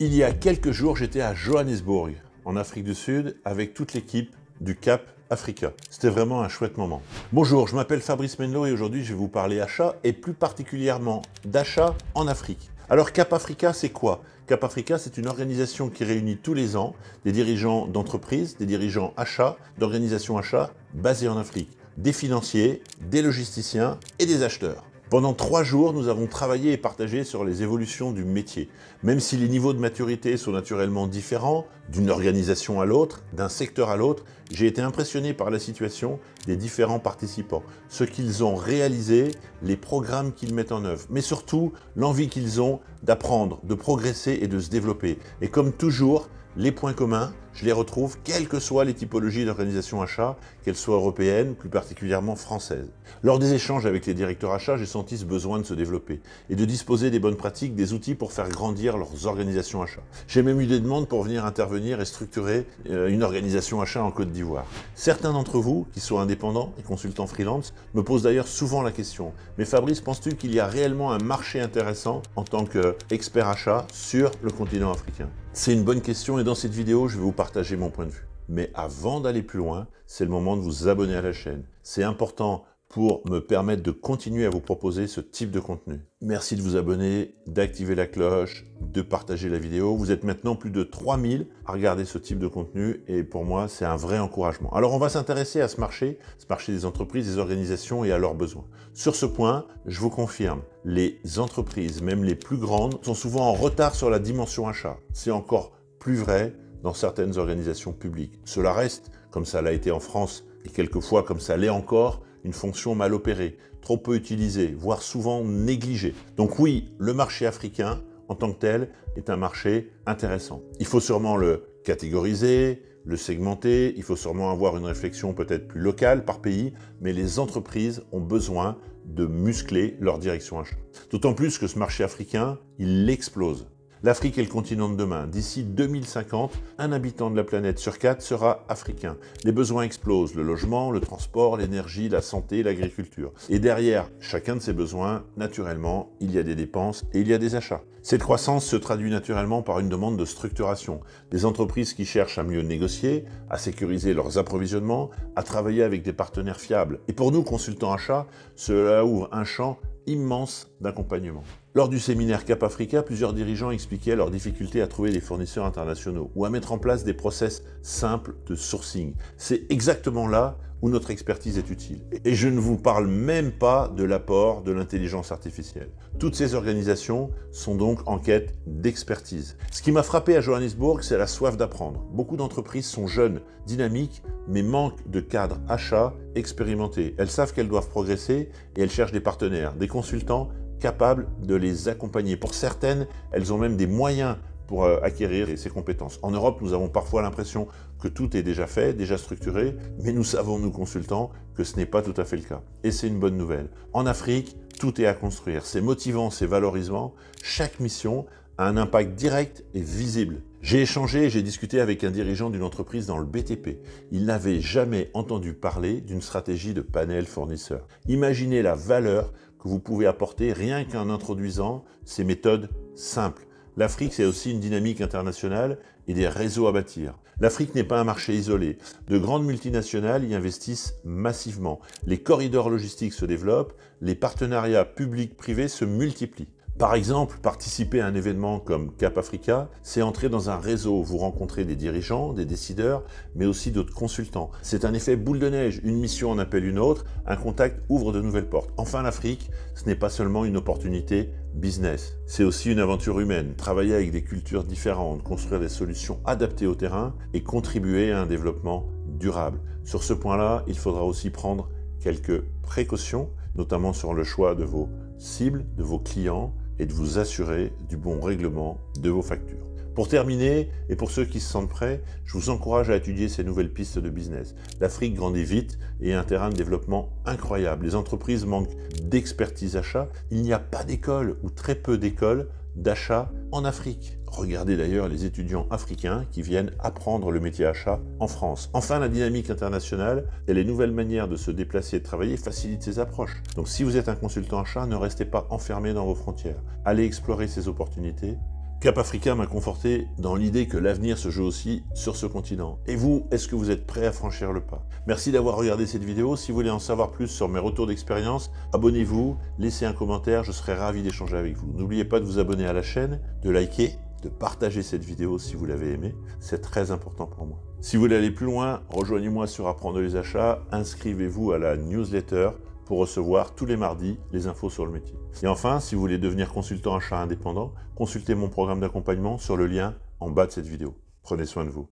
Il y a quelques jours, j'étais à Johannesburg, en Afrique du Sud, avec toute l'équipe du Cap Africa. C'était vraiment un chouette moment. Bonjour, je m'appelle Fabrice Menlo et aujourd'hui je vais vous parler achat et plus particulièrement d'achat en Afrique. Alors Cap Africa, c'est quoi? Cap Africa, c'est une organisation qui réunit tous les ans des dirigeants d'entreprises, des dirigeants achats, d'organisations achats basées en Afrique, des financiers, des logisticiens et des acheteurs. Pendant 3 jours, nous avons travaillé et partagé sur les évolutions du métier. Même si les niveaux de maturité sont naturellement différents d'une organisation à l'autre, d'un secteur à l'autre, j'ai été impressionné par la situation des différents participants, ce qu'ils ont réalisé, les programmes qu'ils mettent en œuvre, mais surtout l'envie qu'ils ont d'apprendre, de progresser et de se développer. Et comme toujours, les points communs, je les retrouve quelles que soient les typologies d'organisation achat, qu'elles soient européennes, plus particulièrement françaises. Lors des échanges avec les directeurs achats, j'ai senti ce besoin de se développer et de disposer des bonnes pratiques, des outils pour faire grandir leurs organisations achats. J'ai même eu des demandes pour venir intervenir et structurer une organisation achat en Côte d'Ivoire. Certains d'entre vous, qui sont indépendants et consultants freelance, me posent d'ailleurs souvent la question « Mais Fabrice, penses-tu qu'il y a réellement un marché intéressant en tant qu'expert achat sur le continent africain ?» C'est une bonne question et dans cette vidéo, je vais vous partager mon point de vue. Mais avant d'aller plus loin, c'est le moment de vous abonner à la chaîne. C'est important pour me permettre de continuer à vous proposer ce type de contenu. Merci de vous abonner, d'activer la cloche, de partager la vidéo. Vous êtes maintenant plus de 3000 à regarder ce type de contenu et pour moi, c'est un vrai encouragement. Alors, on va s'intéresser à ce marché des entreprises, des organisations et à leurs besoins. Sur ce point, je vous confirme, les entreprises, même les plus grandes, sont souvent en retard sur la dimension achat. C'est encore plus vrai dans certaines organisations publiques. Cela reste, comme ça l'a été en France et quelquefois comme ça l'est encore, une fonction mal opérée, trop peu utilisée, voire souvent négligée. Donc oui, le marché africain, en tant que tel, est un marché intéressant. Il faut sûrement le catégoriser, le segmenter, il faut sûrement avoir une réflexion peut-être plus locale par pays, mais les entreprises ont besoin de muscler leur direction achat. D'autant plus que ce marché africain, il explose. L'Afrique est le continent de demain. D'ici 2050, un habitant de la planète sur 4 sera africain. Les besoins explosent, le logement, le transport, l'énergie, la santé, l'agriculture. Et derrière chacun de ces besoins, naturellement, il y a des dépenses et il y a des achats. Cette croissance se traduit naturellement par une demande de structuration. Des entreprises qui cherchent à mieux négocier, à sécuriser leurs approvisionnements, à travailler avec des partenaires fiables. Et pour nous, consultants achats, cela ouvre un champ immense d'accompagnement. Lors du séminaire Cap Africa, plusieurs dirigeants expliquaient leurs difficultés à trouver des fournisseurs internationaux ou à mettre en place des process simples de sourcing. C'est exactement là où notre expertise est utile. Et je ne vous parle même pas de l'apport de l'intelligence artificielle. Toutes ces organisations sont donc en quête d'expertise. Ce qui m'a frappé à Johannesburg, c'est la soif d'apprendre. Beaucoup d'entreprises sont jeunes, dynamiques, mais manquent de cadres achats expérimentés. Elles savent qu'elles doivent progresser et elles cherchent des partenaires, des consultants capables de les accompagner. Pour certaines, elles ont même des moyens pour acquérir ces compétences. En Europe, nous avons parfois l'impression que tout est déjà fait, déjà structuré, mais nous savons, nous consultants, que ce n'est pas tout à fait le cas. Et c'est une bonne nouvelle. En Afrique, tout est à construire. C'est motivant, c'est valorisant. Chaque mission a un impact direct et visible. J'ai échangé et j'ai discuté avec un dirigeant d'une entreprise dans le BTP. Il n'avait jamais entendu parler d'une stratégie de panel fournisseur. Imaginez la valeur que vous pouvez apporter rien qu'en introduisant ces méthodes simples. L'Afrique, c'est aussi une dynamique internationale et des réseaux à bâtir. L'Afrique n'est pas un marché isolé. De grandes multinationales y investissent massivement. Les corridors logistiques se développent, les partenariats publics-privés se multiplient. Par exemple, participer à un événement comme Cap Africa, c'est entrer dans un réseau. Vous rencontrez des dirigeants, des décideurs, mais aussi d'autres consultants. C'est un effet boule de neige. Une mission en appelle une autre, un contact ouvre de nouvelles portes. Enfin, l'Afrique, ce n'est pas seulement une opportunité business. C'est aussi une aventure humaine. Travailler avec des cultures différentes, construire des solutions adaptées au terrain et contribuer à un développement durable. Sur ce point-là, il faudra aussi prendre quelques précautions, notamment sur le choix de vos cibles, de vos clients, et de vous assurer du bon règlement de vos factures. Pour terminer, et pour ceux qui se sentent prêts, je vous encourage à étudier ces nouvelles pistes de business. L'Afrique grandit vite et est un terrain de développement incroyable. Les entreprises manquent d'expertise achat. Il n'y a pas d'école ou très peu d'écoles d'achat en Afrique. Regardez d'ailleurs les étudiants africains qui viennent apprendre le métier achat en France. Enfin, la dynamique internationale et les nouvelles manières de se déplacer et de travailler facilitent ces approches. Donc si vous êtes un consultant achat, ne restez pas enfermé dans vos frontières. Allez explorer ces opportunités, Cap Africa m'a conforté dans l'idée que l'avenir se joue aussi sur ce continent. Et vous, est-ce que vous êtes prêts à franchir le pas? Merci d'avoir regardé cette vidéo. Si vous voulez en savoir plus sur mes retours d'expérience, abonnez-vous, laissez un commentaire, je serai ravi d'échanger avec vous. N'oubliez pas de vous abonner à la chaîne, de liker, de partager cette vidéo si vous l'avez aimée. C'est très important pour moi. Si vous voulez aller plus loin, rejoignez-moi sur Apprendre les achats, inscrivez-vous à la newsletter pour recevoir tous les mardis les infos sur le métier. Et enfin, si vous voulez devenir consultant achat indépendant, consultez mon programme d'accompagnement sur le lien en bas de cette vidéo. Prenez soin de vous.